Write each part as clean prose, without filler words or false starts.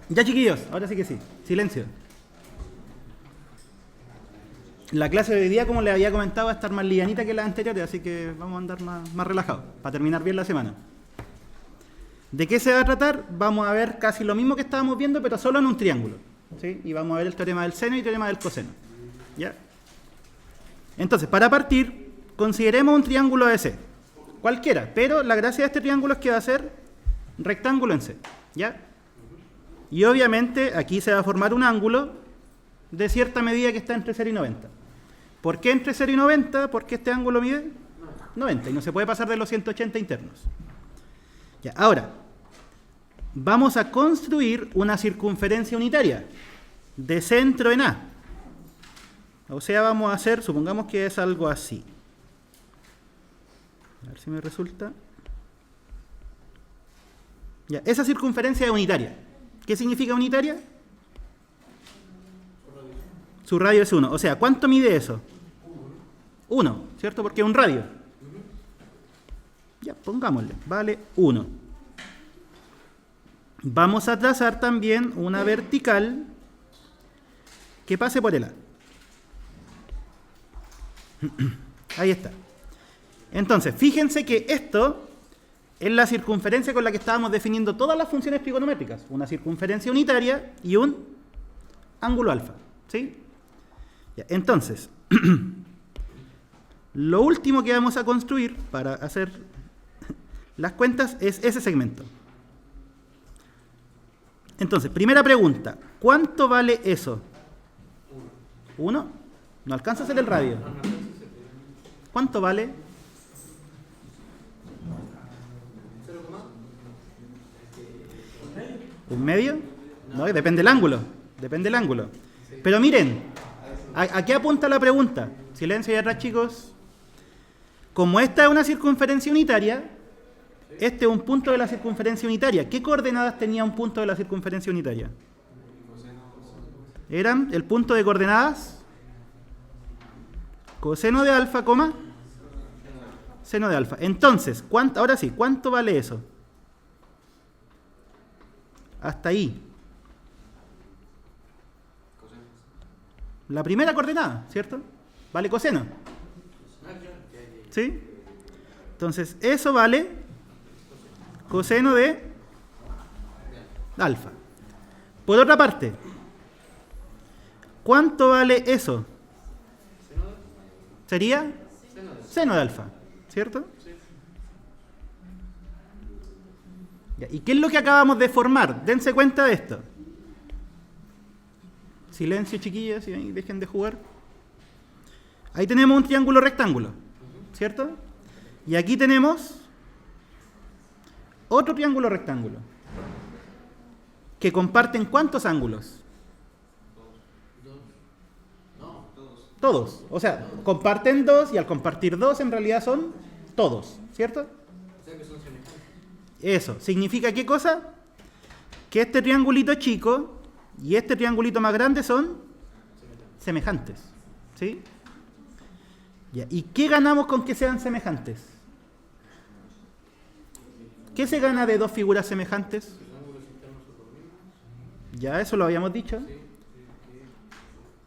Ya, chiquillos, ahora sí que sí. Silencio. La clase de hoy día, como les había comentado, va a estar más livianita que las anteriores, así que vamos a andar más relajados, para terminar bien la semana. ¿De qué se va a tratar? Vamos a ver casi lo mismo que estábamos viendo, pero solo en un triángulo, ¿sí? Y vamos a ver el teorema del seno y el teorema del coseno. ¿Ya? Entonces, para partir, consideremos un triángulo de C. Cualquiera, pero la gracia de este triángulo es que va a ser rectángulo en C. ¿Ya? Y obviamente aquí se va a formar un ángulo de cierta medida que está entre 0 y 90. ¿Por qué entre 0 y 90? Porque este ángulo mide 90 y no se puede pasar de los 180 internos. Ya, ahora, vamos a construir una circunferencia unitaria de centro en A. O sea, vamos a hacer, supongamos que es algo así. A ver si me resulta. Ya, esa circunferencia es unitaria. ¿Qué significa unitaria? Su radio es 1. O sea, ¿cuánto mide eso? 1, ¿cierto? Porque es un radio. Ya, pongámosle. Vale 1. Vamos a trazar también una vertical que pase por el A. Ahí está. Entonces, fíjense que esto es la circunferencia con la que estábamos definiendo todas las funciones trigonométricas. Una circunferencia unitaria y un ángulo alfa. ¿Sí? Ya, entonces, lo último que vamos a construir para hacer las cuentas es ese segmento. Entonces, primera pregunta. ¿Cuánto vale eso? 1. No alcanza a ser el radio. ¿Cuánto vale? 1/2. No, depende del ángulo. Depende del ángulo. Pero miren, ¿a qué apunta la pregunta? Silencio ahí atrás, chicos. Como esta es una circunferencia unitaria, este es un punto de la circunferencia unitaria. ¿Qué coordenadas tenía un punto de la circunferencia unitaria? Eran el punto de coordenadas coseno de alfa, coma, seno de alfa. Entonces, ahora sí, ¿cuánto vale eso? Hasta ahí. La primera coordenada, ¿cierto? Vale coseno. ¿Sí? Entonces, eso vale coseno de alfa. Por otra parte, ¿cuánto vale eso? Sería seno de alfa, ¿cierto? ¿Y qué es lo que acabamos de formar? Dense cuenta de esto. Silencio, chiquillas, y dejen de jugar. Ahí tenemos un triángulo rectángulo, ¿cierto? Y aquí tenemos otro triángulo rectángulo. ¿Que comparten cuántos ángulos? Todos. O sea, comparten 2 y al compartir 2 en realidad son todos, ¿cierto? O sea que son semejantes. Eso. ¿Significa qué cosa? Que este triangulito chico y este triangulito más grande son semejantes. ¿Sí? Ya. ¿Y qué ganamos con que sean semejantes? ¿Qué se gana de dos figuras semejantes? Ya, eso lo habíamos dicho.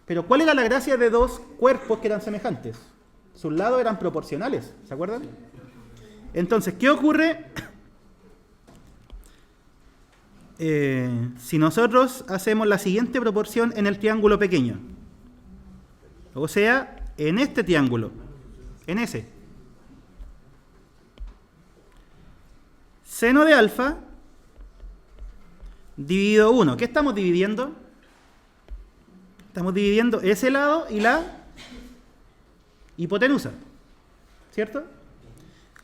Pero ¿cuál era la gracia de dos cuerpos que eran semejantes? Sus lados eran proporcionales, ¿se acuerdan? Entonces, ¿qué ocurre si nosotros hacemos la siguiente proporción en el triángulo pequeño? O sea, en este triángulo, en ese. Seno de alfa dividido 1. ¿Qué estamos dividiendo? Estamos dividiendo ese lado y la hipotenusa, ¿cierto?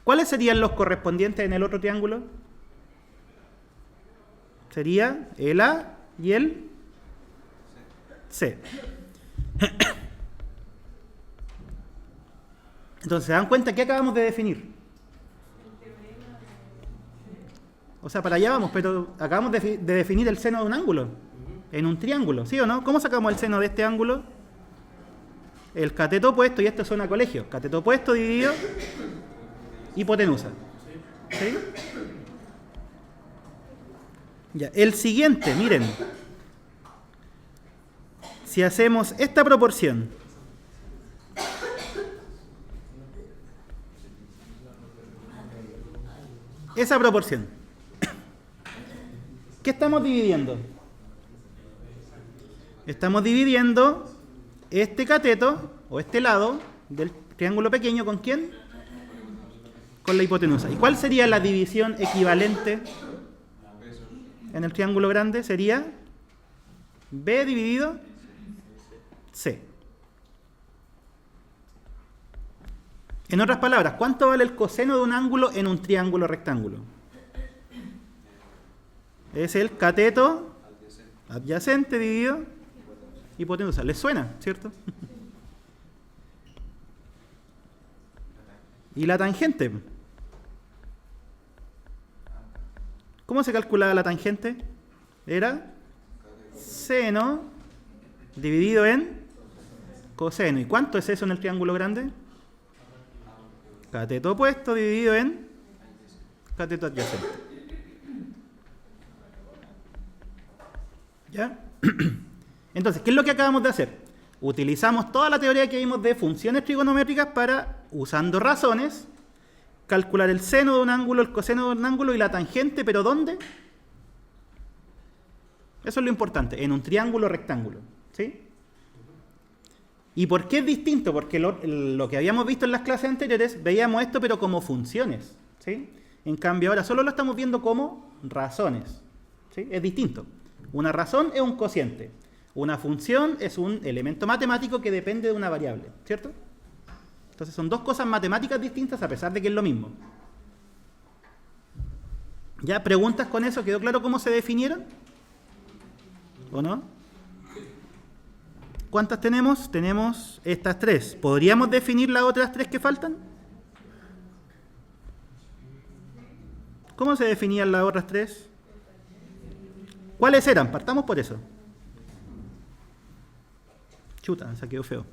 ¿Cuáles serían los correspondientes en el otro triángulo? Sería el A y el C. Entonces, ¿se dan cuenta qué acabamos de definir? O sea, para allá vamos, pero acabamos de definir el seno de un ángulo. En un triángulo, ¿sí o no? ¿Cómo sacamos el seno de este ángulo? El cateto opuesto, y esto suena a colegio. Cateto opuesto dividido hipotenusa. ¿Sí? Ya, el siguiente, miren. Si hacemos esta proporción, esa proporción, ¿qué estamos dividiendo? Estamos dividiendo este cateto, o este lado, del triángulo pequeño, ¿con quién? Con la hipotenusa. ¿Y cuál sería la división equivalente en el triángulo grande? Sería B dividido C. En otras palabras, ¿cuánto vale el coseno de un ángulo en un triángulo rectángulo? Es el cateto adyacente dividido hipotenusa. ¿Les suena, cierto? ¿Y la tangente? ¿Cómo se calculaba la tangente? Era seno dividido en coseno. ¿Y cuánto es eso en el triángulo grande? Cateto opuesto dividido en cateto adyacente. ¿Ya? Entonces, ¿qué es lo que acabamos de hacer? Utilizamos toda la teoría que vimos de funciones trigonométricas para, usando razones, calcular el seno de un ángulo, el coseno de un ángulo y la tangente, ¿pero dónde? Eso es lo importante, en un triángulo rectángulo. ¿Sí? ¿Y por qué es distinto? Porque lo que habíamos visto en las clases anteriores, veíamos esto pero como funciones. ¿Sí? En cambio ahora solo lo estamos viendo como razones. ¿Sí? Es distinto. Una razón es un cociente. Una función es un elemento matemático que depende de una variable. ¿Cierto? Entonces son dos cosas matemáticas distintas a pesar de que es lo mismo. ¿Ya? ¿Preguntas con eso? ¿Quedó claro cómo se definieron? ¿O no? ¿Cuántas tenemos? Tenemos estas tres. ¿Podríamos definir las otras tres que faltan? ¿Cómo se definían las otras tres? ¿Cuáles eran? Partamos por eso. Chuta, se quedó feo.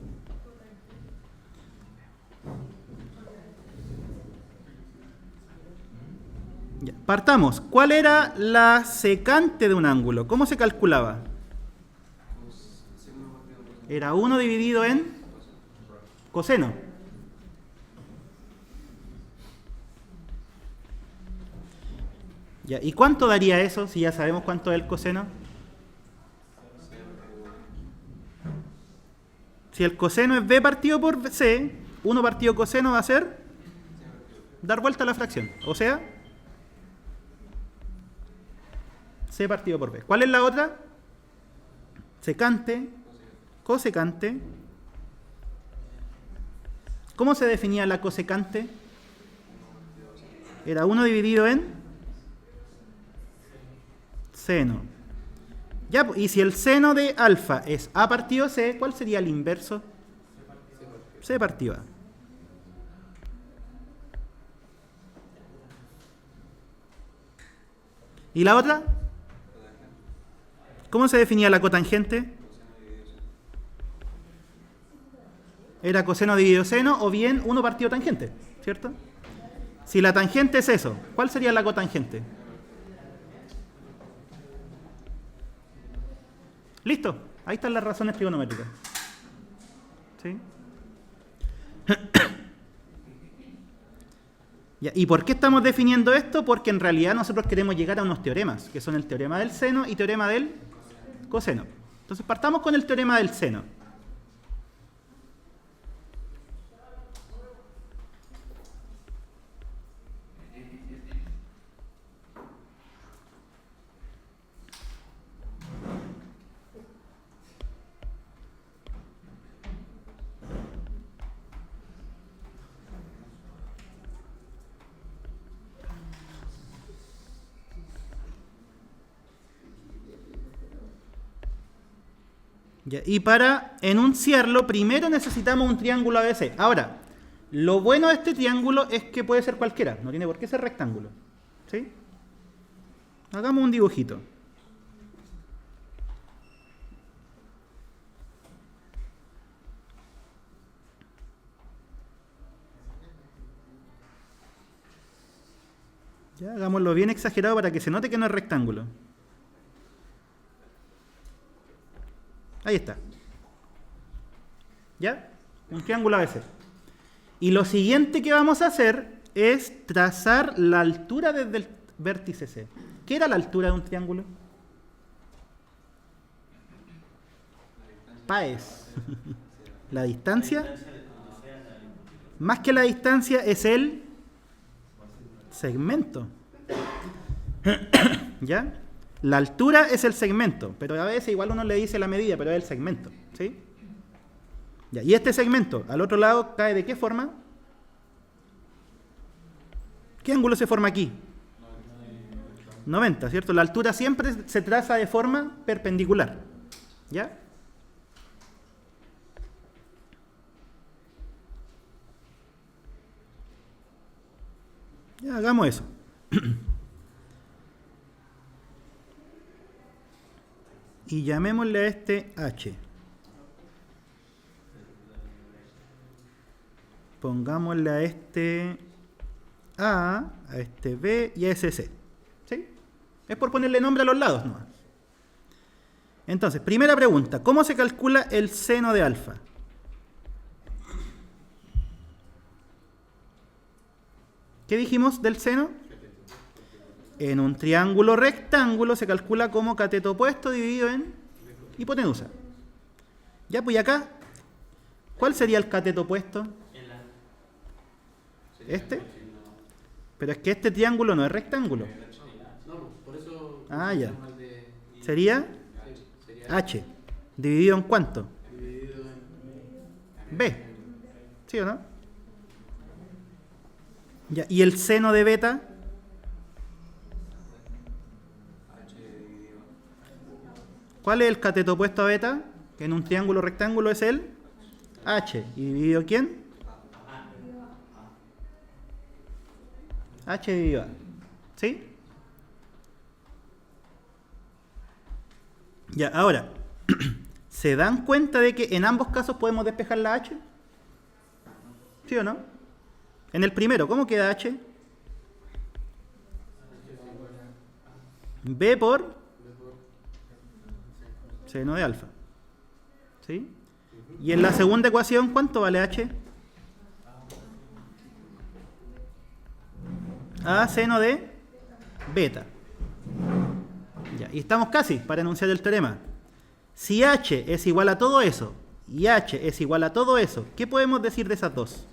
Ya, partamos. ¿Cuál era la secante de un ángulo? ¿Cómo se calculaba? Era 1 dividido en coseno. Ya, ¿y cuánto daría eso si ya sabemos cuánto es el coseno? Si el coseno es b partido por c, 1 partido coseno va a ser dar vuelta a la fracción. O sea, c partido por b. ¿Cuál es la otra? Secante, cosecante. ¿Cómo se definía la cosecante? Era 1 dividido en seno. Ya, y si el seno de alfa es a partido c, ¿cuál sería el inverso? C partido a. ¿Y la otra? ¿Cómo se definía la cotangente? Era coseno dividido seno o bien 1 partido tangente, ¿cierto? Si la tangente es eso, ¿cuál sería la cotangente? Listo, ahí están las razones trigonométricas. ¿Sí? Ya, ¿y por qué estamos definiendo esto? Porque en realidad nosotros queremos llegar a unos teoremas, que son el teorema del seno y teorema del coseno. Entonces partamos con el teorema del seno. Ya, y para enunciarlo, primero necesitamos un triángulo ABC. Ahora, lo bueno de este triángulo es que puede ser cualquiera, no tiene por qué ser rectángulo. ¿Sí? Hagamos un dibujito. Ya, hagámoslo bien exagerado para que se note que no es rectángulo. Ahí está. ¿Ya? Un triángulo ABC. Y lo siguiente que vamos a hacer es trazar la altura desde el vértice C. ¿Qué era la altura de un triángulo? Paes. La distancia. Más que la distancia es el segmento. ¿Ya? La altura es el segmento, pero a veces igual uno le dice la medida, pero es el segmento. ¿Sí? Ya, y este segmento, al otro lado, cae ¿de qué forma? ¿Qué ángulo se forma aquí? 90, ¿cierto? La altura siempre se traza de forma perpendicular. ¿Ya? Ya, hagamos eso. Y llamémosle a este H. Pongámosle a este A este B y a ese C. ¿Sí? Es por ponerle nombre a los lados nomás. Entonces, primera pregunta. ¿Cómo se calcula el seno de alfa? ¿Qué dijimos del seno? En un triángulo rectángulo se calcula como cateto opuesto dividido en hipotenusa. Ya, pues, ¿y acá? ¿Cuál sería el cateto opuesto? ¿Este? Pero es que este triángulo no es rectángulo. Por eso. Ya. ¿Sería? H. ¿Dividido en cuánto? Dividido en B. ¿Sí o no? Ya. ¿Y el seno de beta? ¿Cuál es el cateto opuesto a beta? Que en un triángulo rectángulo es el H. ¿Y dividido quién? H dividido A. ¿Sí? Ya, ahora, ¿se dan cuenta de que en ambos casos podemos despejar la H? ¿Sí o no? En el primero, ¿cómo queda H? B por seno de alfa. ¿Sí? Y en la segunda ecuación, ¿cuánto vale H? A seno de beta. Ya, y estamos casi para enunciar el teorema. Si H es igual a todo eso y H es igual a todo eso, ¿qué podemos decir de esas dos?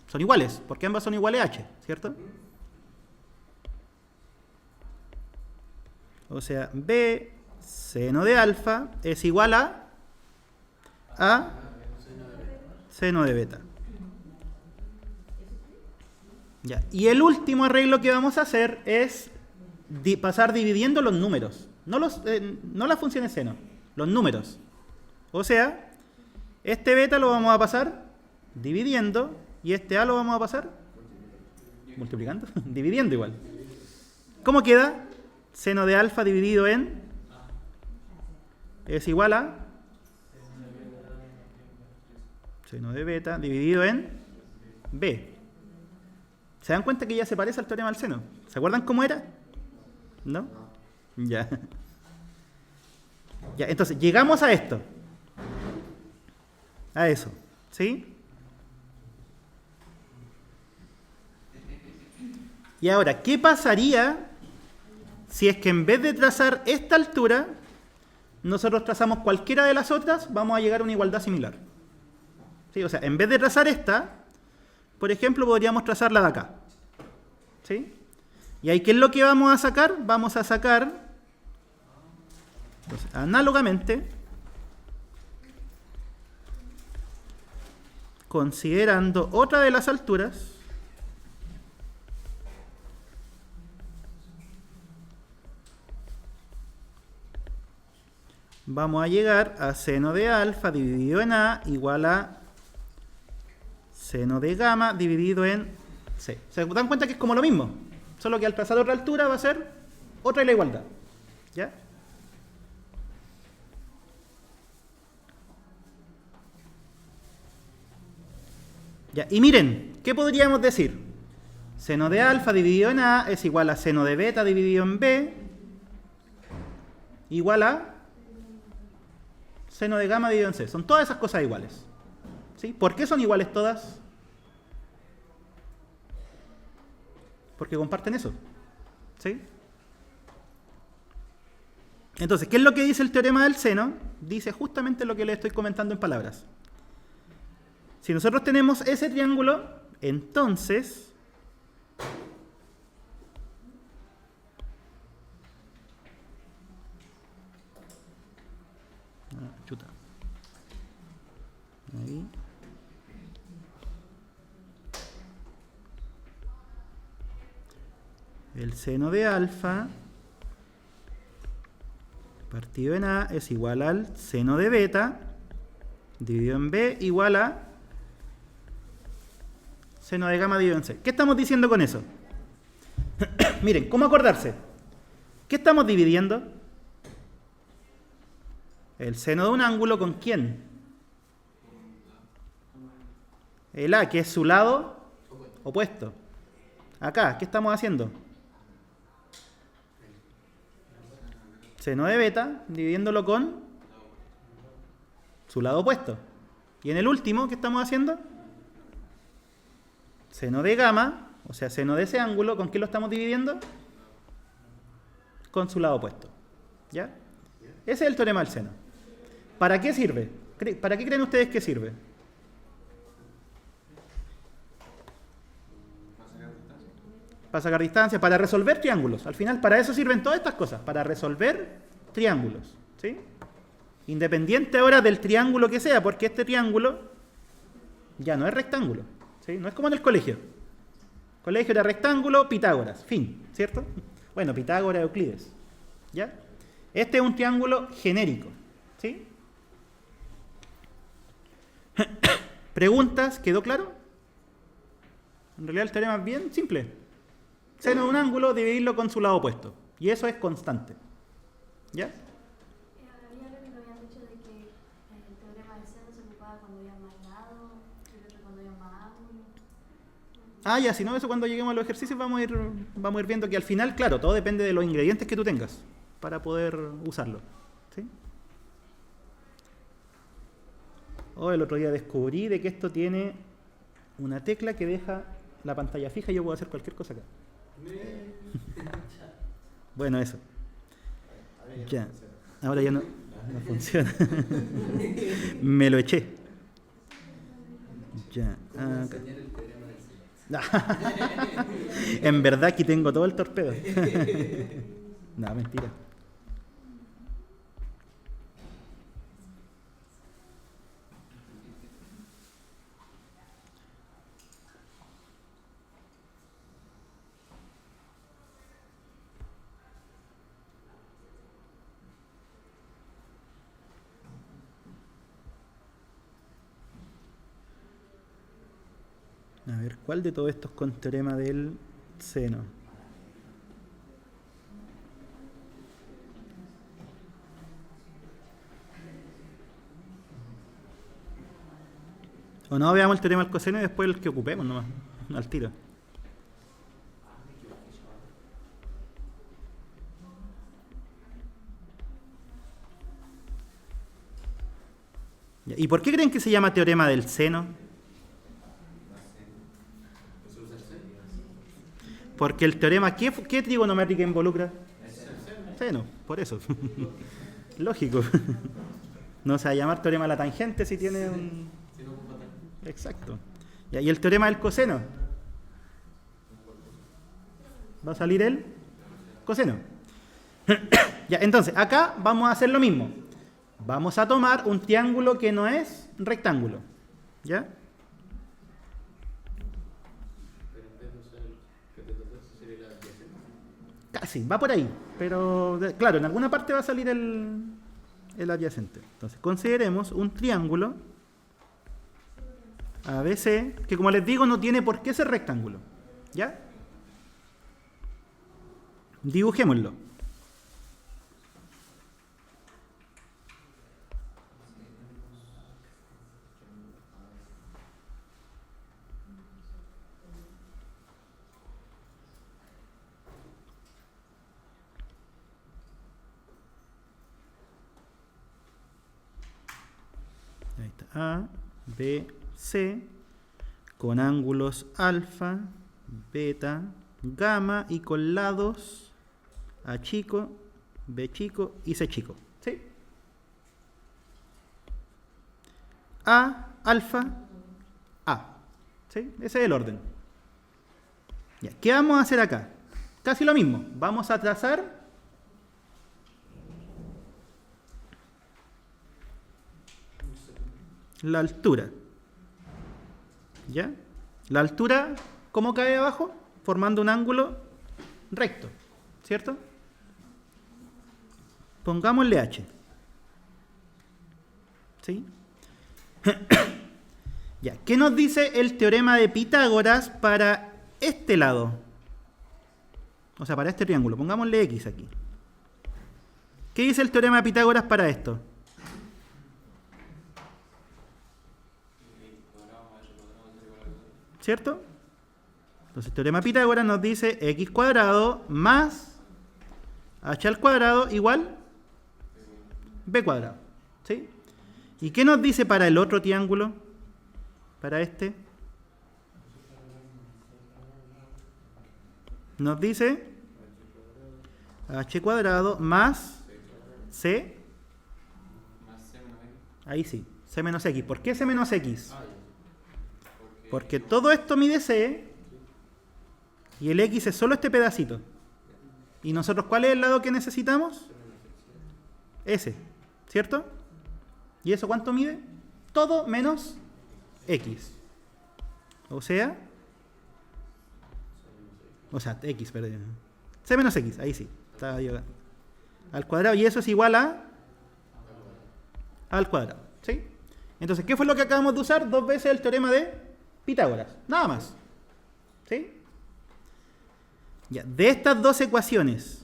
Son iguales, porque ambas son iguales a H, ¿cierto? O sea, B seno de alfa es igual a seno de beta. Ya. Y el último arreglo que vamos a hacer es pasar dividiendo los números. No las funciones seno, los números. O sea, este beta lo vamos a pasar dividiendo y este a lo vamos a pasar multiplicando, dividiendo igual. ¿Cómo queda? Seno de alfa dividido en es igual a seno de beta dividido en b. ¿Se dan cuenta que ya se parece al teorema del seno? ¿Se acuerdan cómo era? ¿No? Ya. Ya, entonces, llegamos a esto. A eso. ¿Sí? Y ahora, ¿qué pasaría si es que en vez de trazar esta altura, nosotros trazamos cualquiera de las otras? Vamos a llegar a una igualdad similar. ¿Sí? O sea, en vez de trazar esta, por ejemplo, podríamos trazar la de acá. ¿Sí? Y ahí, ¿qué es lo que vamos a sacar? Vamos a sacar, entonces, análogamente, considerando otra de las alturas, vamos a llegar a seno de alfa dividido en A igual a seno de gamma dividido en C. ¿Se dan cuenta que es como lo mismo? Solo que al trazar otra altura va a ser otra de la igualdad. ¿Ya? Ya, y miren, ¿qué podríamos decir? Seno de alfa dividido en A es igual a seno de beta dividido en B igual a seno de gamma dividido en c. Son todas esas cosas iguales. ¿Sí? ¿Por qué son iguales todas? Porque comparten eso. ¿Sí? Entonces, ¿qué es lo que dice el teorema del seno? Dice justamente lo que les estoy comentando en palabras. Si nosotros tenemos ese triángulo, entonces chuta. Ahí. El seno de alfa partido en A es igual al seno de beta dividido en B igual a seno de gamma dividido en C. ¿Qué estamos diciendo con eso? Miren, ¿cómo acordarse? ¿Qué estamos dividiendo? El seno de un ángulo ¿con quién? El A, que es su lado opuesto. Acá, ¿qué estamos haciendo? Seno de beta, dividiéndolo con su lado opuesto. Y en el último, ¿qué estamos haciendo? Seno de gamma, o sea, seno de ese ángulo, ¿con qué lo estamos dividiendo? Con su lado opuesto. ¿Ya? Ese es el teorema del seno. ¿Para qué sirve? ¿Para qué creen ustedes que sirve? Para sacar distancia, para resolver triángulos. Al final, para eso sirven todas estas cosas, para resolver triángulos. ¿Sí? Independiente ahora del triángulo que sea, porque este triángulo ya no es rectángulo. ¿Sí? No es como en el colegio. El colegio era rectángulo, Pitágoras, fin, ¿cierto? Bueno, Pitágoras, Euclides. ¿Ya? Este es un triángulo genérico. ¿Sí? ¿Preguntas? ¿Quedó claro? En realidad el teorema es bien simple. Seno de un ángulo, dividirlo con su lado opuesto. Y eso es constante. ¿Ya? Había algo que me habían dicho de que el teorema del seno se ocupaba cuando había más lado y el otro cuando había más ángulo. Ah, ya, si no, eso cuando lleguemos a los ejercicios vamos a ir viendo que al final, claro, todo depende de los ingredientes que tú tengas para poder usarlo. ¿Sí? Oh, el otro día descubrí de que esto tiene una tecla que deja la pantalla fija y yo puedo hacer cualquier cosa acá. Bueno, eso. Ya. Ahora ya no funciona. Me lo eché. Ya. Acá. En verdad aquí tengo todo el torpedo. No, mentira. A ver, ¿cuál de todos estos con teorema del seno? O no, veamos el teorema del coseno y después el que ocupemos nomás, al tiro. ¿Y por qué creen que se llama teorema del seno? Porque el teorema, ¿qué trigonométrica involucra? Seno, por eso. Lógico. No se va a llamar teorema de la tangente si tiene un... Exacto. ¿Y el teorema del coseno? ¿Va a salir el coseno? Ya, entonces, acá vamos a hacer lo mismo. Vamos a tomar un triángulo que no es rectángulo. ¿Ya? Casi, va por ahí. Pero, claro, en alguna parte va a salir el adyacente. Entonces, consideremos un triángulo ABC, que como les digo, no tiene por qué ser rectángulo. ¿Ya? Dibujémoslo. A, B, C, con ángulos alfa, beta, gamma y con lados A chico, B chico y C chico. ¿Sí? A, alfa, A. ¿Sí? Ese es el orden. Ya, ¿qué vamos a hacer acá? Casi lo mismo. Vamos a trazar la altura. ¿Ya? La altura, ¿cómo cae abajo? Formando un ángulo recto. ¿Cierto? Pongámosle H. ¿Sí? Ya, ¿qué nos dice el teorema de Pitágoras para este lado? O sea, para este triángulo. Pongámosle X aquí. ¿Qué dice el teorema de Pitágoras para esto? ¿Cierto? Entonces el teorema de Pitágoras nos dice x cuadrado más h al cuadrado igual b cuadrado. ¿Sí? ¿Y qué nos dice para el otro triángulo? Para este. Nos dice h cuadrado más c. Ahí sí, c menos x. ¿Por qué c menos x? Porque todo esto mide c y el x es solo este pedacito. ¿Y nosotros cuál es el lado que necesitamos? Ese, ¿cierto? ¿Y eso cuánto mide? Todo menos x. O sea, x, perdón. C menos x, ahí sí. Estaba yo al cuadrado. Y eso es igual a al cuadrado. ¿Sí? Entonces, ¿qué fue lo que acabamos de usar? 2 veces el teorema de Pitágoras. Nada más. ¿Sí? Ya, de estas dos ecuaciones,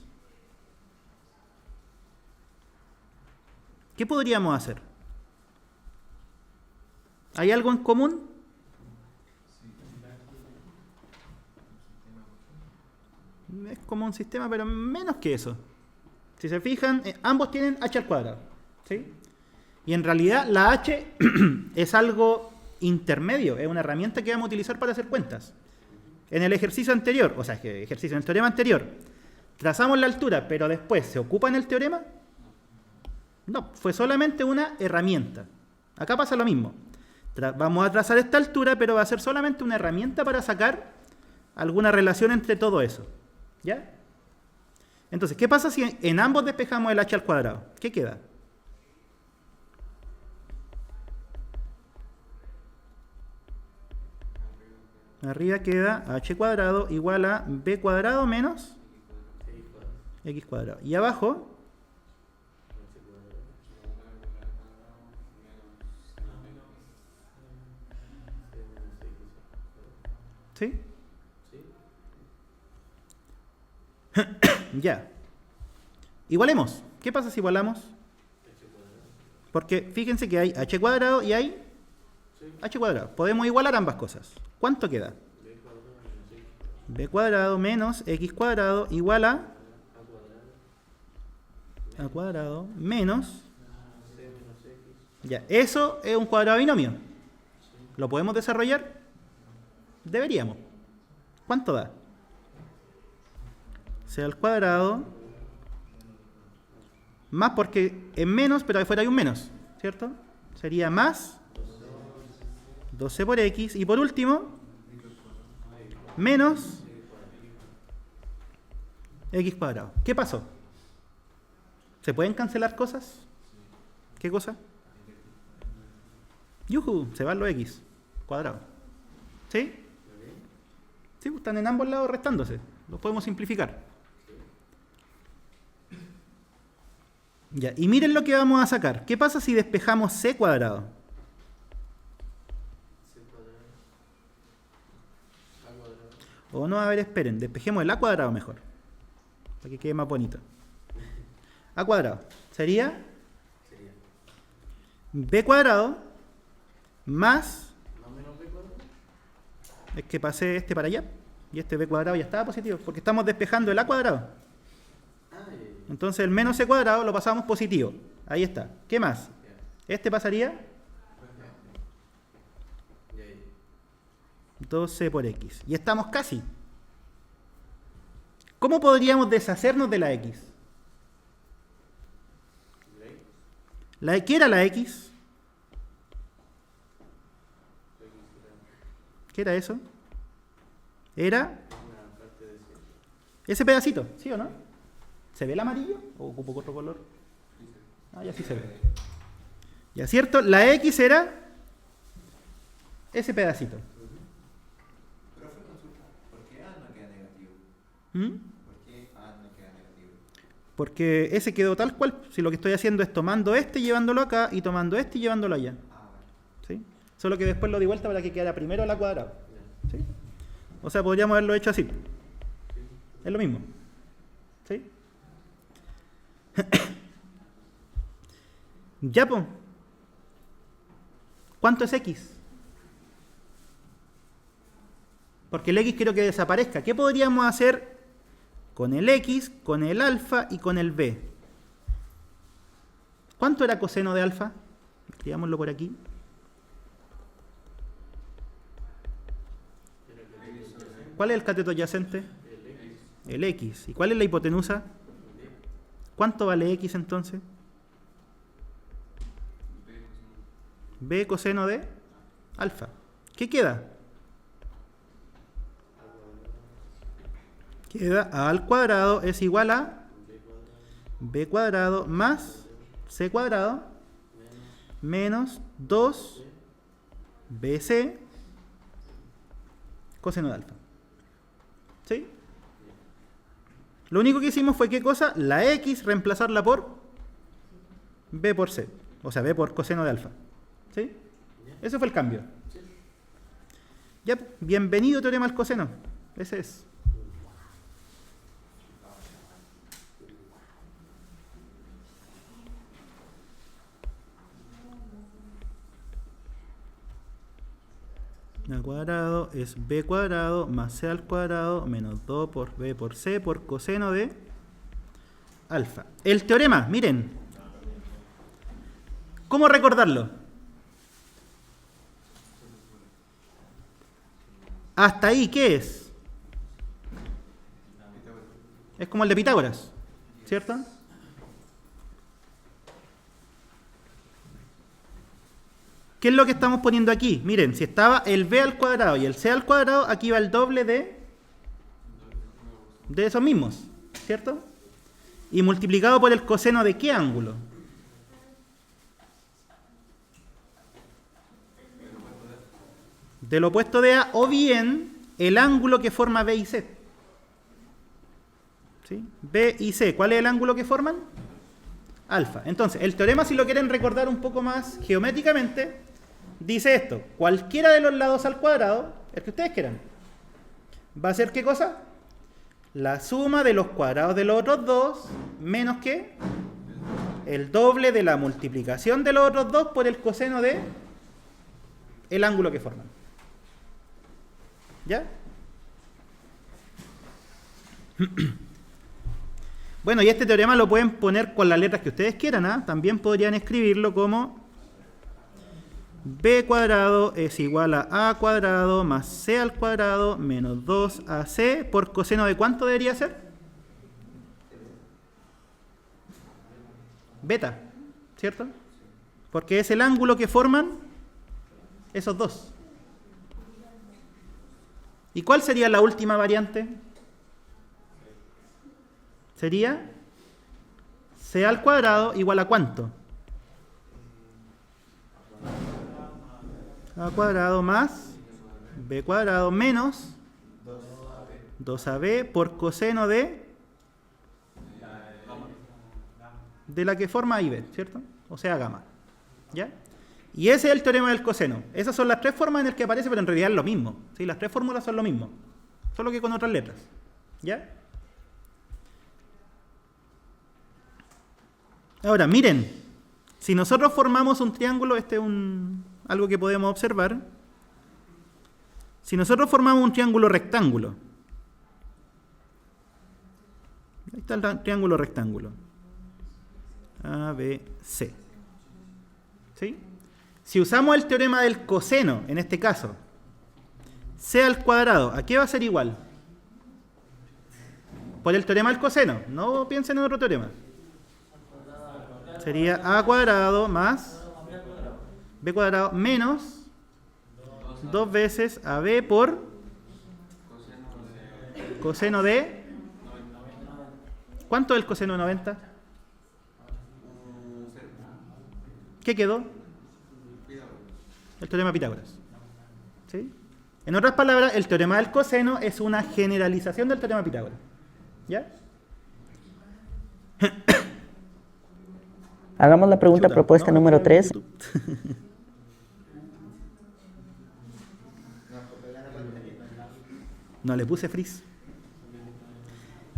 ¿qué podríamos hacer? ¿Hay algo en común? Es como un sistema, pero menos que eso. Si se fijan, ambos tienen h al cuadrado. ¿Sí? Y en realidad la h es algo intermedio, es una herramienta que vamos a utilizar para hacer cuentas. En el ejercicio anterior, en el teorema anterior, trazamos la altura, pero después, ¿se ocupa en el teorema? No, fue solamente una herramienta. Acá pasa lo mismo. Vamos a trazar esta altura, pero va a ser solamente una herramienta para sacar alguna relación entre todo eso. ¿Ya? Entonces, ¿qué pasa si en ambos despejamos el h al cuadrado? ¿Qué queda? Arriba queda h cuadrado igual a b cuadrado menos x cuadrado. Y abajo, ¿sí? Ya. Igualemos. ¿Qué pasa si igualamos? Porque fíjense que hay h cuadrado y hay h cuadrado. Podemos igualar ambas cosas. ¿Cuánto queda? B cuadrado menos x cuadrado igual a cuadrado menos. Ya, eso es un cuadrado binomio. ¿Lo podemos desarrollar? Deberíamos. ¿Cuánto da? C al cuadrado más porque es menos, pero afuera hay un menos, ¿cierto? Sería más 12 por x y por último menos x cuadrado. ¿Qué pasó? ¿Se pueden cancelar cosas? ¿Qué cosa? ¡Yujú! Se van los x cuadrados. ¿Sí? Sí, están en ambos lados restándose. Los podemos simplificar. Ya, y miren lo que vamos a sacar. ¿Qué pasa si despejamos c cuadrado? O no, a ver, esperen. Despejemos el a cuadrado mejor. Para que quede más bonito. A cuadrado. Sería b cuadrado más... Es que pasé este para allá. Y este b cuadrado ya estaba positivo. Porque estamos despejando el a cuadrado. Entonces el menos c cuadrado lo pasamos positivo. Ahí está. ¿Qué más? Este pasaría 2c por x. Y estamos casi. ¿Cómo podríamos deshacernos de la x? ¿Qué era la x? ¿Qué era eso? Era ese pedacito, ¿sí o no? ¿Se ve el amarillo? ¿O ocupo otro color? Ah, ya sí se ve. Ya, ¿cierto? La x era ese pedacito. Profe, consulta, ¿por qué A no queda negativo? ¿Mm? ¿Por qué A no queda negativo? Porque ese quedó tal cual. Si lo que estoy haciendo es tomando este y llevándolo acá, y tomando este y llevándolo allá. Ah, vale. ¿Sí? Solo que después lo di vuelta para que quedara primero a la cuadrada. ¿Sí? O sea, podríamos haberlo hecho así. Es lo mismo. ¿Sí? Ya, po. ¿Cuánto es x? Porque el x quiero que desaparezca. ¿Qué podríamos hacer con el x, con el alfa y con el b? ¿Cuánto era coseno de alfa? Escribámoslo por aquí. ¿Cuál es el cateto adyacente? El x. ¿Y cuál es la hipotenusa? ¿Cuánto vale x entonces? B coseno de alfa. ¿Qué queda? Queda a al cuadrado es igual a b cuadrado más c cuadrado menos 2bc coseno de alfa. ¿Sí? Lo único que hicimos fue, ¿qué cosa? La x reemplazarla por b por c. O sea, b por coseno de alfa. ¿Sí? Ese fue el cambio. Ya, bienvenido teorema al coseno. Ese es. A cuadrado es b cuadrado más c al cuadrado menos 2 por b por c por coseno de alfa. El teorema, miren. ¿Cómo recordarlo? Hasta ahí, ¿qué es? Es como el de Pitágoras, ¿cierto? ¿Qué es lo que estamos poniendo aquí? Miren, si estaba el b al cuadrado y el c al cuadrado, aquí va el doble de esos mismos, ¿cierto? Y multiplicado por el coseno de ¿qué ángulo? Del opuesto de A, o bien el ángulo que forma B y C. ¿Sí? B y C, ¿cuál es el ángulo que forman? Alfa. Entonces, el teorema, si lo quieren recordar un poco más geométricamente, dice esto: cualquiera de los lados al cuadrado, el que ustedes quieran, va a ser ¿qué cosa? La suma de los cuadrados de los otros dos menos ¿qué? El doble de la multiplicación de los otros dos por el coseno de el ángulo que forman. ¿Ya? Bueno, y este teorema lo pueden poner con las letras que ustedes quieran, ¿ah? También podrían escribirlo como b cuadrado es igual a a cuadrado más c al cuadrado menos 2ac por coseno de ¿cuánto debería ser? Beta, ¿cierto? Porque es el ángulo que forman esos dos. ¿Y cuál sería la última variante? Sería c al cuadrado igual a ¿cuánto? A cuadrado más b cuadrado menos 2ab por coseno de la que forma a y b, ¿cierto? O sea, gamma. ¿Ya? Y ese es el teorema del coseno. Esas son las tres formas en las que aparece, pero en realidad es lo mismo. ¿Sí? Las tres fórmulas son lo mismo, solo que con otras letras. ¿Ya? Ahora, miren, si nosotros formamos un triángulo, este es algo que podemos observar. Si nosotros formamos un triángulo rectángulo, ahí está el triángulo rectángulo, A, B, C. ¿Sí? Si usamos el teorema del coseno, en este caso, C al cuadrado, ¿a qué va a ser igual? Por el teorema del coseno, no piensen en otro teorema. Sería A cuadrado más B cuadrado menos 2 veces AB por coseno de... ¿Cuánto es el coseno de 90? ¿Qué quedó? El teorema de Pitágoras. ¿Sí? En otras palabras, el teorema del coseno es una generalización del teorema de Pitágoras. ¿Ya? Hagamos la pregunta Chuta, propuesta no, número 3. No le puse frizz.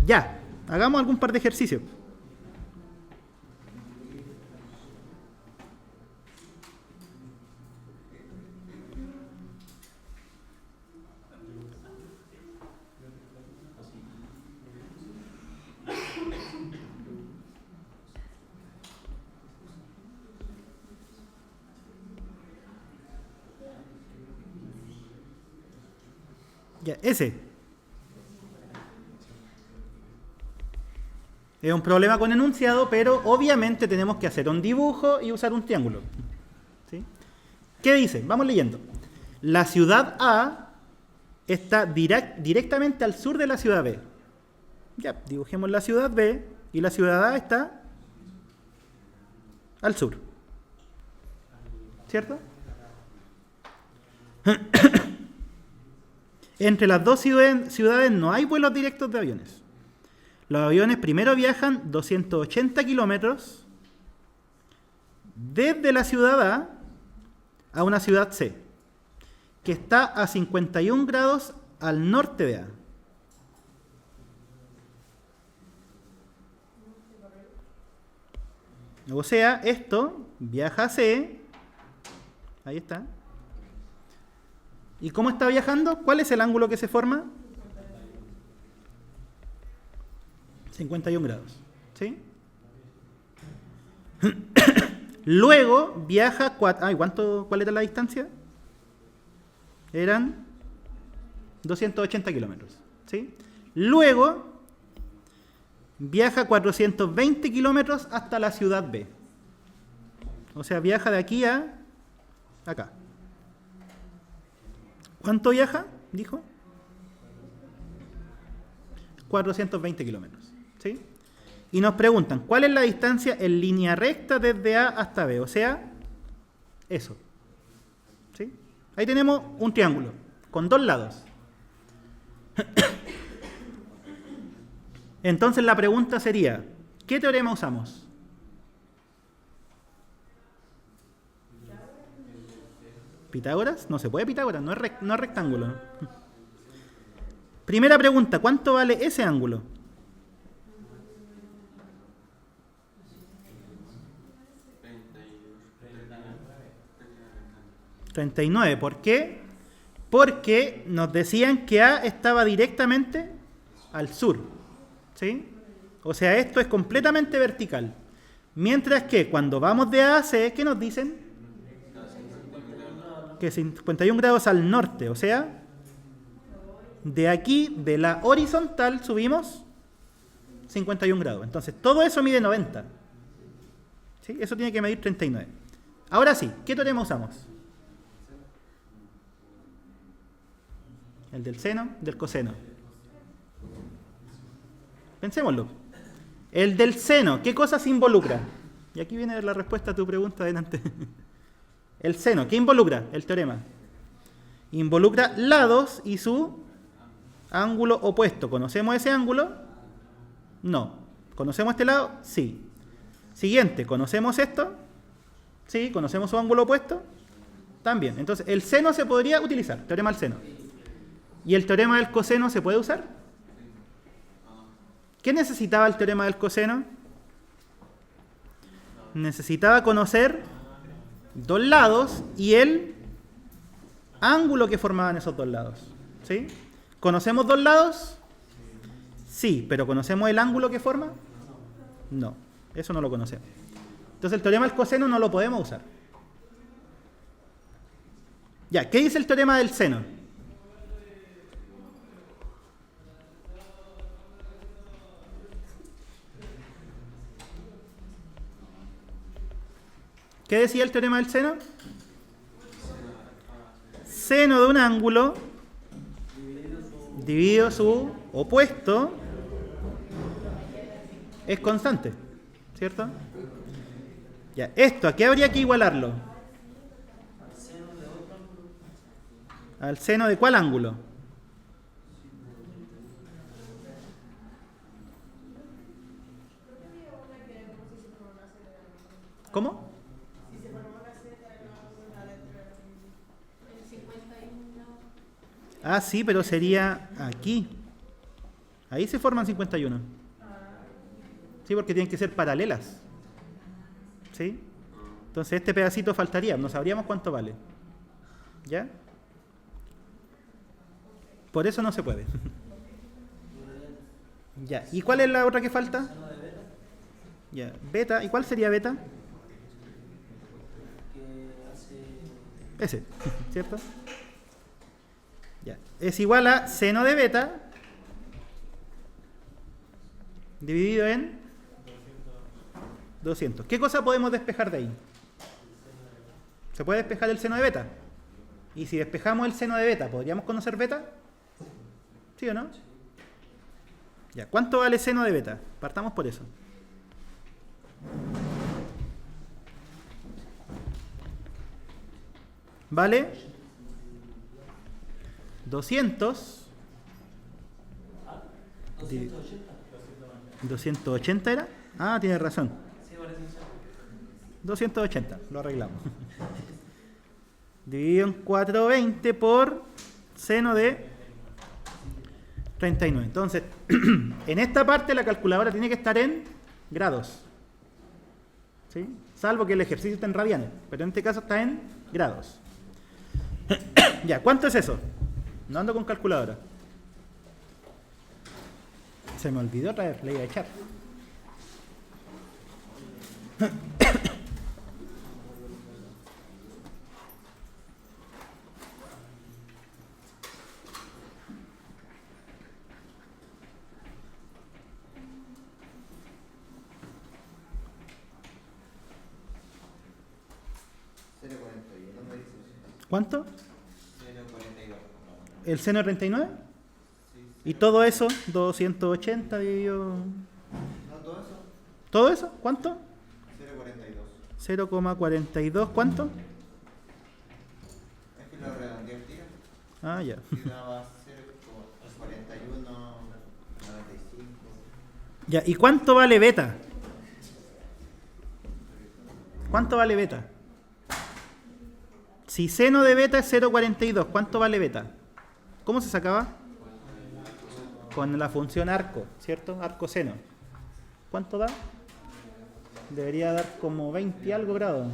Ya, hagamos algún par de ejercicios. Ya, ese. Es un problema con enunciado, pero obviamente tenemos que hacer un dibujo y usar un triángulo. ¿Sí? ¿Qué dice? Vamos leyendo. La ciudad A está directamente al sur de la ciudad B. Ya, dibujemos la ciudad B y la ciudad A está al sur. ¿Cierto? Entre las dos ciudades no hay vuelos directos de aviones. Los aviones primero viajan 280 kilómetros desde la ciudad A una ciudad C, que está a 51 grados al norte de A. O sea, esto viaja a C, ahí está. ¿Y cómo está viajando? ¿Cuál es el ángulo que se forma? 51 grados. ¿Sí? Luego viaja... ¿cuál era la distancia? Eran 280 kilómetros. ¿Sí? Luego viaja 420 kilómetros hasta la ciudad B. O sea, viaja de aquí a acá. ¿Cuánto viaja? Dijo. 420 kilómetros. ¿Sí? Y nos preguntan, ¿cuál es la distancia en línea recta desde A hasta B? O sea, eso. ¿Sí? Ahí tenemos un triángulo con dos lados. Entonces la pregunta sería, ¿qué teorema usamos? ¿Pitágoras? No se puede Pitágoras, no es rectángulo. Primera pregunta, ¿cuánto vale ese ángulo? 39. ¿Por qué? Porque nos decían que A estaba directamente al sur. ¿Sí? O sea, esto es completamente vertical. Mientras que cuando vamos de A a C, ¿qué nos dicen? Que 51 grados al norte. O sea, de aquí, de la horizontal, subimos 51 grados. Entonces, todo eso mide 90. ¿Sí? Eso tiene que medir 39. Ahora sí, ¿qué teorema usamos? El del seno, del coseno. Pensémoslo. El del seno, ¿qué cosas involucra? Y aquí viene la respuesta a tu pregunta adelante. El seno, ¿qué involucra el teorema? Involucra lados y su ángulo opuesto. ¿Conocemos ese ángulo? No. ¿Conocemos este lado? Sí. Siguiente, ¿conocemos esto? Sí. ¿Conocemos su ángulo opuesto? También. Entonces, el seno se podría utilizar, teorema del seno. ¿Y el teorema del coseno se puede usar? ¿Qué necesitaba el teorema del coseno? Necesitaba conocer dos lados y el ángulo que formaban esos dos lados. ¿Sí? ¿Conocemos dos lados? Sí, pero ¿conocemos el ángulo que forma? No, eso no lo conocemos. Entonces el teorema del coseno no lo podemos usar. Ya, ¿qué dice el teorema del seno? ¿Qué decía el teorema del seno? Seno de un ángulo dividido su opuesto es constante, ¿cierto? Ya, esto, ¿a qué habría que igualarlo? ¿Al seno de cuál ángulo? ¿Cómo? Ah, sí, pero sería aquí. Ahí se forman 51. Sí, porque tienen que ser paralelas. ¿Sí? Entonces este pedacito faltaría, no sabríamos cuánto vale. ¿Ya? Por eso no se puede. Ya. ¿Y cuál es la otra que falta? Ya. Beta. ¿Y cuál sería beta? Ese, ¿cierto? Ya. Es igual a seno de beta dividido en 200. ¿Qué cosa podemos despejar de ahí? ¿Se puede despejar el seno de beta? Y si despejamos el seno de beta, ¿podríamos conocer beta? ¿Sí o no? Ya. ¿Cuánto vale seno de beta? Partamos por eso. Vale 200. 280 era. Ah, tiene razón. 280, lo arreglamos. Dividido en 420 por seno de 39. Entonces, en esta parte la calculadora tiene que estar en grados. ¿Sí? Salvo que el ejercicio esté en radianes, pero en este caso está en grados. Ya, ¿cuánto es eso? No ando con calculadora. Se me olvidó otra vez, le iba a echar. ¿Cuánto? 0,42. ¿El seno de 39? ¿Y todo eso? 280 dividido... No, todo eso. ¿Todo eso? ¿Cuánto? 0,42. 0,42, ¿cuánto? Es que lo redondeé el tiro. Ah, ya. Y daba 0,41, 95. Ya, ¿y cuánto vale beta? ¿Cuánto vale beta? Si seno de beta es 0,42, ¿cuánto vale beta? ¿Cómo se sacaba? Con la función arco, ¿cierto? Arco seno. ¿Cuánto da? Debería dar como 20 y algo grados.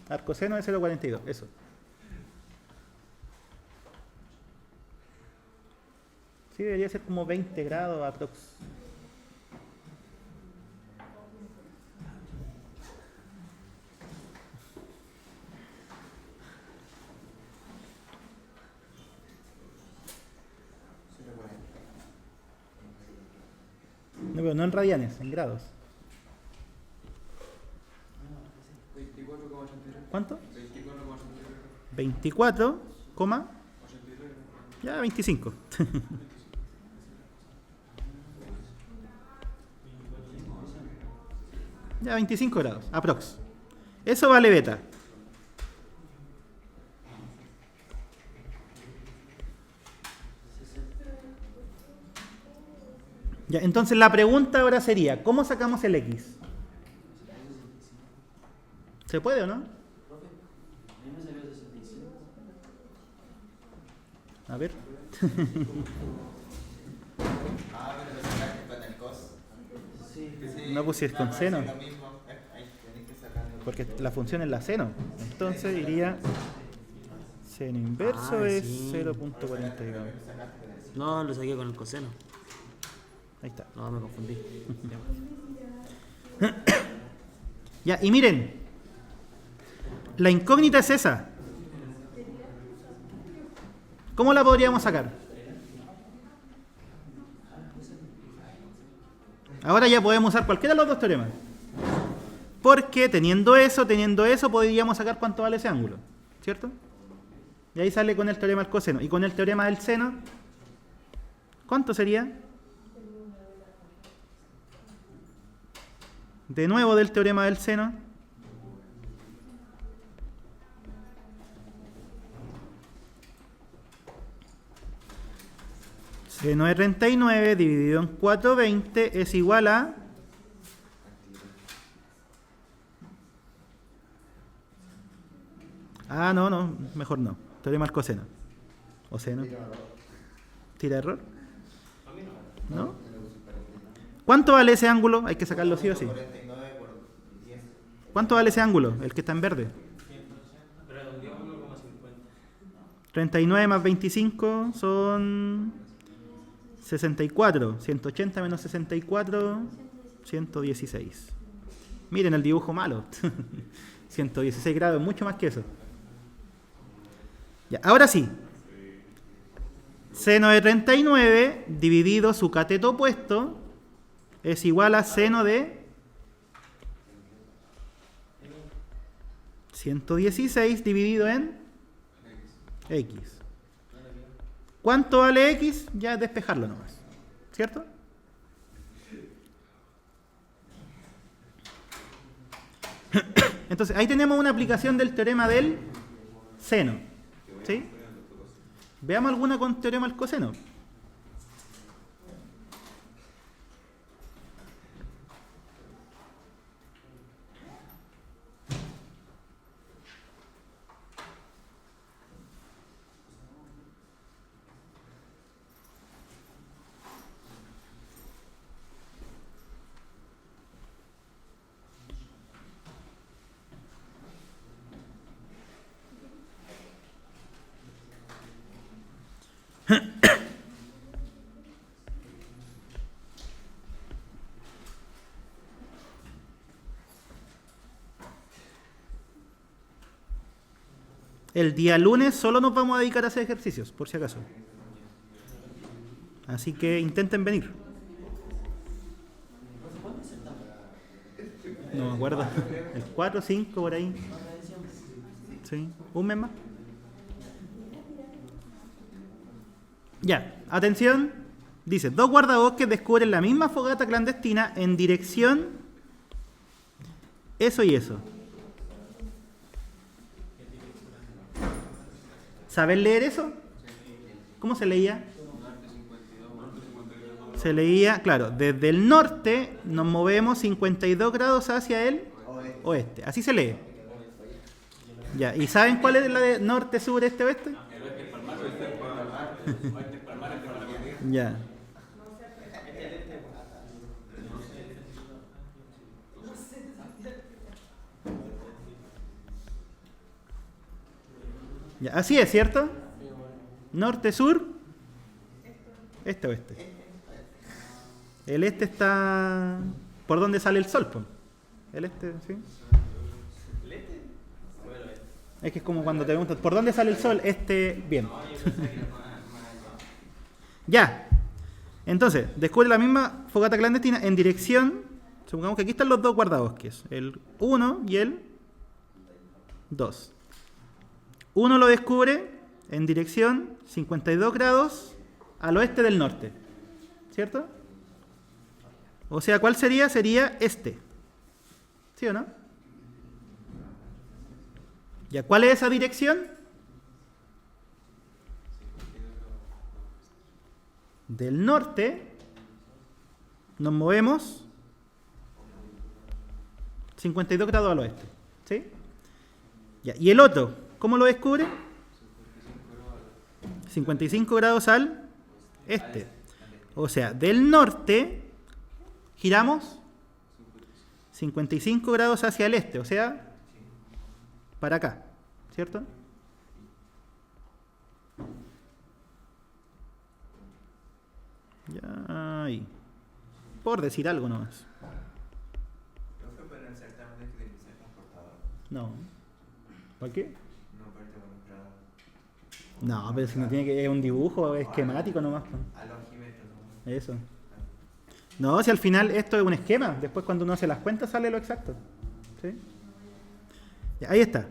Arco seno de 0,42, eso. Sí, debería ser como 20 grados aprox. No, pero no en radianes, en grados. 24,83. ¿Cuánto? 24,83. 24, ya 25. Ya 25 grados, aprox. Eso vale beta. Ya, entonces la pregunta ahora sería, ¿cómo sacamos el X? ¿Se puede o no? A ver. Ah, pero lo sacaste con el cos. Sí. No, pues si es con nada más seno. es lo mismo. Ahí tenés que sacarlo. Porque la función es la seno. Entonces iría seno inverso Ah, es sí. 0,42. No, lo saqué con el coseno. Ahí está. No, me confundí. Ya, y miren. La incógnita es esa. ¿Cómo la podríamos sacar? Ahora ya podemos usar cualquiera de los dos teoremas. Porque teniendo eso, podríamos sacar cuánto vale ese ángulo. ¿Cierto? Y ahí sale con el teorema del coseno. Y con el teorema del seno, ¿cuánto sería? De nuevo del teorema del seno. Seno de 39 dividido en 420 es igual a... Ah, no, mejor no. Teorema del coseno. O seno. ¿Tira error? ¿No? ¿Cuánto vale ese ángulo? Hay que sacarlo sí o sí. ¿Cuánto vale ese ángulo? El que está en verde. 39 más 25 son 64. 180 menos 64, 116. Miren el dibujo malo. 116 grados, mucho más que eso. Ya, ahora sí. Seno de 39 dividido su cateto opuesto es igual a seno de 116 dividido en X. ¿Cuánto vale X? Ya es despejarlo nomás. ¿Cierto? Entonces, ahí tenemos una aplicación del teorema del seno. ¿Sí? Veamos alguna con teorema del coseno. El día lunes solo nos vamos a dedicar a hacer ejercicios, por si acaso. Así que intenten venir. No me acuerdo. El 4, 5, por ahí. Sí, un mes más. Ya, atención. Dice, dos guardabosques descubren la misma fogata clandestina en dirección eso y eso. ¿Saben leer eso? ¿Cómo se leía? Se leía, claro, desde el norte nos movemos 52 grados hacia el oeste. Así se lee. Ya, ¿y saben cuál es la de norte, sur, este, oeste? Ya. Ya, así es, ¿cierto? Norte, sur, este, oeste. El este está por donde sale el sol, pues. El este, ¿sí? Es que es como cuando te preguntas, ¿por dónde sale el sol? Este, bien. Ya. Entonces, descubre la misma fogata clandestina en dirección. Supongamos que aquí están los dos guardabosques, el 1 y el 2. Uno lo descubre en dirección 52 grados al oeste del norte. ¿Cierto? O sea, ¿cuál sería? Sería este. ¿Sí o no? ¿Ya cuál es esa dirección? Del norte nos movemos 52 grados al oeste. ¿Sí? Ya, ¿y el otro? ¿Cómo lo descubre? 55 grados al este. O sea, del norte giramos 55 grados hacia el este, o sea, para acá, ¿cierto? Ya ahí. Por decir algo nomás. ¿No fue para el certamen de utilizar transportador? No. ¿Para qué? No, para el demostrado. No, pero si no tiene que ir un dibujo esquemático nomás. Al ojímetro, ¿no? Eso. No, si al final esto es un esquema. Después cuando uno hace las cuentas sale lo exacto. ¿Sí? Ya, ahí está.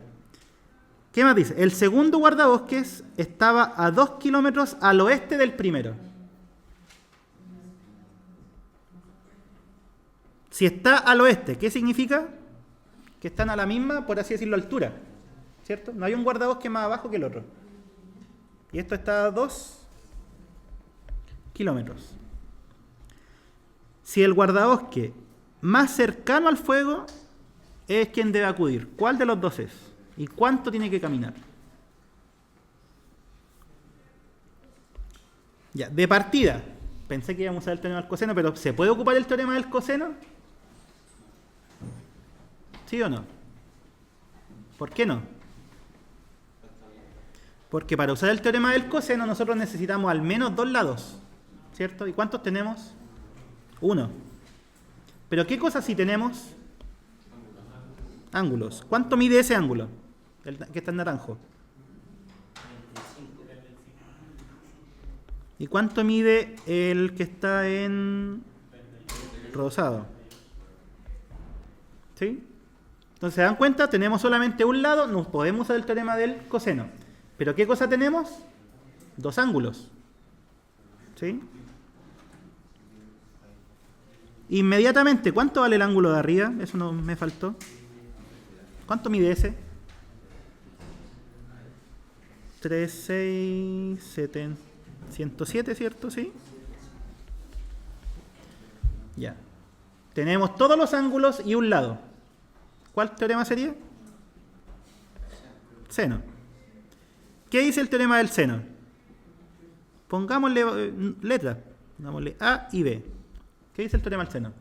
¿Qué más dice? El segundo guardabosques estaba a 2 kilómetros al oeste del primero. Si está al oeste, ¿qué significa? Que están a la misma, por así decirlo, altura. ¿Cierto? No hay un guardabosques más abajo que el otro. Y esto está a 2 kilómetros. Si el guardabosque más cercano al fuego es quien debe acudir, ¿cuál de los dos es? ¿Y cuánto tiene que caminar? Ya, de partida. Pensé que íbamos a usar el teorema del coseno, pero ¿se puede ocupar el teorema del coseno? ¿Sí o no? ¿Por qué no? Porque para usar el teorema del coseno nosotros necesitamos al menos 2 lados, ¿cierto? ¿Y cuántos tenemos? 1. ¿Pero qué cosa si tenemos? Ángulos. ¿Cuánto mide ese ángulo? El que está en naranjo. ¿Y cuánto mide el que está en rosado? ¿Sí? Entonces, ¿se dan cuenta? Tenemos solamente un lado, nos podemos usar el teorema del coseno. ¿Pero qué cosa tenemos? 2 ángulos. ¿Sí? Inmediatamente, ¿cuánto vale el ángulo de arriba? Eso no me faltó. ¿Cuánto mide ese? 3, 6, 7, 107, ¿cierto? ¿Sí? Ya. Tenemos todos los ángulos y un lado. ¿Cuál teorema sería? Seno. ¿Qué dice el teorema del seno? Pongámosle letras. Pongámosle A y B. ¿Qué dice el teorema del seno?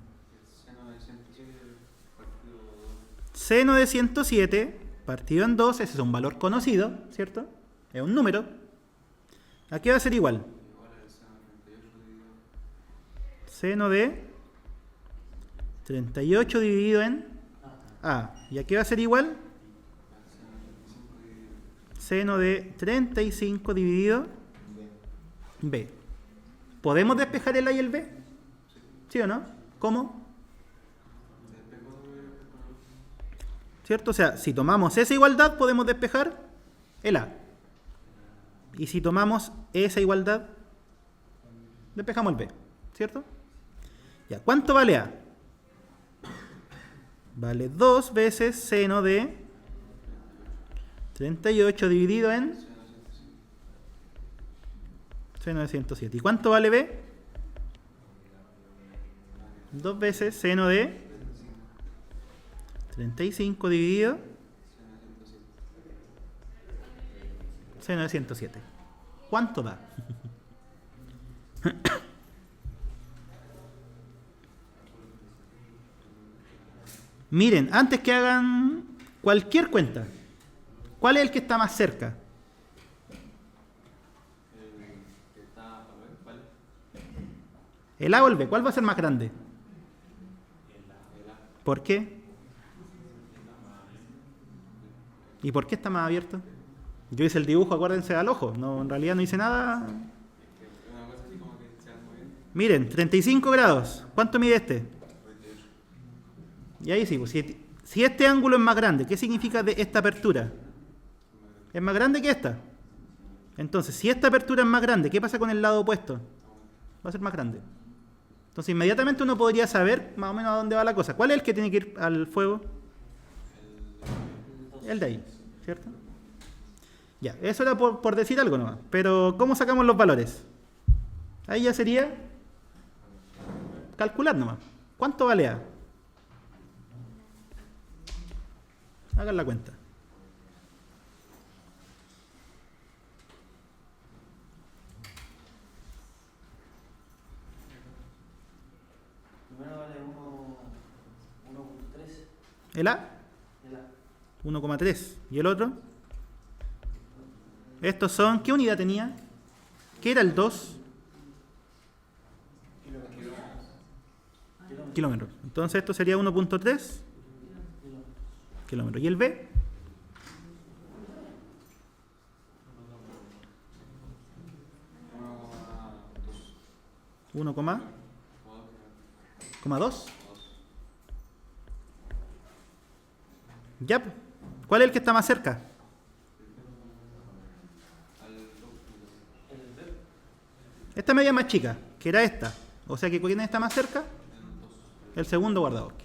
Seno de 107 partido en 2, ese es un valor conocido, ¿cierto? Es un número. ¿A qué va a ser igual? Seno de 38 dividido en A. ¿Y a qué va a ser igual? Seno de 35 dividido B. ¿Podemos despejar el A y el B? ¿Sí o no? ¿Cómo? ¿Cierto? O sea, si tomamos esa igualdad, podemos despejar el A. Y si tomamos esa igualdad, despejamos el B. ¿Cierto? Ya, ¿cuánto vale A? Vale 2 veces seno de 38 dividido en seno de 107. ¿Y cuánto vale B? 2 veces seno de 35 dividido seno de 107. ¿Cuánto da? Miren, antes que hagan cualquier cuenta, ¿cuál es el que está más cerca? ¿El A o el B? ¿Cuál va a ser más grande? ¿Por qué? ¿Y por qué está más abierto? Yo hice el dibujo, acuérdense, al ojo. No, en realidad no hice nada. Miren, 35 grados. ¿Cuánto mide este? Y ahí sí, pues, si este ángulo es más grande, ¿qué significa de esta apertura? ¿Es más grande que esta? Entonces, si esta apertura es más grande, ¿qué pasa con el lado opuesto? Va a ser más grande. Entonces, inmediatamente uno podría saber más o menos a dónde va la cosa. ¿Cuál es el que tiene que ir al fuego? El de ahí, ¿cierto? Ya, eso era por decir algo nomás. Pero, ¿cómo sacamos los valores? Ahí ya sería calcular nomás. ¿Cuánto vale A? Hagan la cuenta. Primero vale 1.3. ¿El A? 1,3. ¿Y el otro? Estos son... ¿Qué unidad tenía? ¿Qué era el 2? Kilómetros. Entonces esto sería 1.3 kilómetros. ¿Y el B? 1,4 ¿2? Ya. ¿Cuál es el que está más cerca? Esta medida más chica, que era esta. O sea que ¿quién está más cerca? El segundo guardabosque.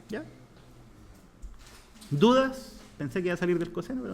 ¿Ya? ¿Dudas? Pensé que iba a salir del coseno, pero